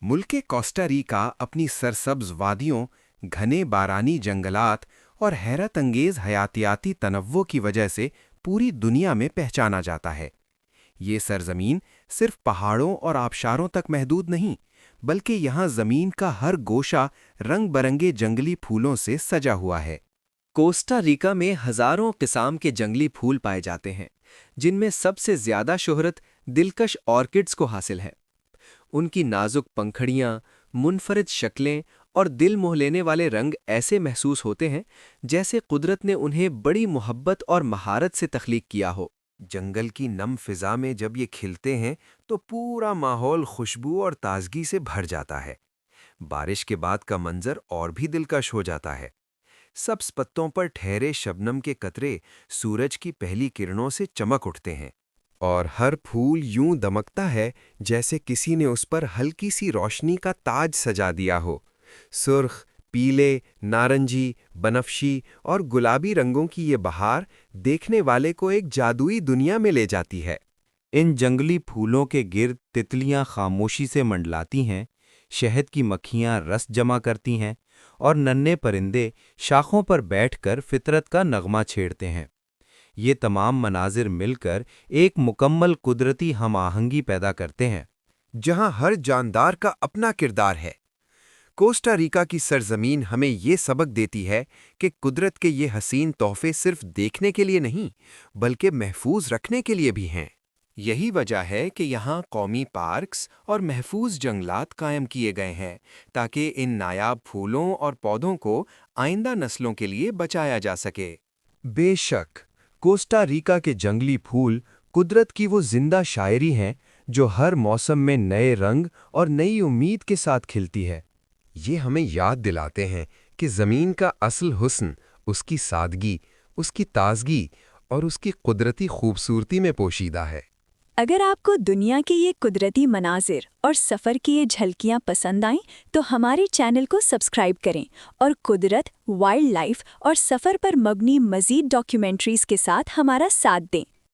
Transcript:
मुल्क Costa Rica अपनी सरसब्ज वादियों, घने बारानी जंगलात और हैरत अंगेज हयातियाती तनव्वो की वजह से पूरी दुनिया में पहचाना जाता है। ये सरजमीन सिर्फ पहाड़ों और आबशारों तक महदूद नहीं, बल्कि यहाँ ज़मीन का हर गोशा रंग बरंगे जंगली फूलों से सजा हुआ है। कोस्टा रिका में हजारों किस्म के जंगली फूल पाए जाते हैं, जिनमें सबसे ज्यादा शोहरत दिलकश ऑर्किड्स को हासिल है। उनकी नाजुक पंखड़ियाँ, मुनफरिद शक्लें और दिल मोह लेने वाले रंग ऐसे महसूस होते हैं जैसे कुदरत ने उन्हें बड़ी मोहब्बत और महारत से तख्लीक किया हो। जंगल की नम फिजा में जब ये खिलते हैं तो पूरा माहौल खुशबू और ताजगी से भर जाता है। बारिश के बाद का मंजर और भी दिलकश हो जाता है। सब्ज पत्तों पर ठहरे शबनम के कतरे सूरज की पहली किरणों से चमक उठते हैं, और हर फूल यूं दमकता है जैसे किसी ने उस पर हल्की सी रोशनी का ताज सजा दिया हो। सुर्ख, पीले, नारंगी, बनफशी और गुलाबी रंगों की ये बहार देखने वाले को एक जादुई दुनिया में ले जाती है। इन जंगली फूलों के गिर्द तितलियां खामोशी से मंडलाती हैं, शहद की मक्खियां रस जमा करती हैं और नन्हे परिंदे शाखों पर बैठकर फितरत का नगमा छेड़ते हैं। ये तमाम मनाजिर मिलकर एक मुकम्मल कुदरती हम-आहंगी पैदा करते हैं, जहां हर जानदार का अपना किरदार है। कोस्टा रिका की सरजमीन हमें ये सबक देती है कि कुदरत के ये हसीन तोहफे सिर्फ देखने के लिए नहीं, बल्कि महफूज रखने के लिए भी हैं। यही वजह है कि यहाँ कौमी पार्क्स और महफूज जंगलात कायम किए गए हैं, ताकि इन नायाब फूलों और पौधों को आइंदा नस्लों के लिए बचाया जा सके। बेशक, कोस्टा रिका के जंगली फूल कुदरत की वो जिंदा शायरी हैं जो हर मौसम में नए रंग और नई उम्मीद के साथ खिलती है। ये हमें याद दिलाते हैं कि ज़मीन का असल हुस्न उसकी सादगी, उसकी ताजगी और उसकी कुदरती खूबसूरती में पोशीदा है। अगर आपको दुनिया के ये कुदरती मनाजिर और सफ़र की ये झलकियाँ पसंद आईं तो हमारे चैनल को सब्सक्राइब करें और कुदरत, वाइल्ड लाइफ और सफ़र पर मबनी मज़ीद डॉक्यूमेंट्रीज़ के साथ हमारा साथ दें।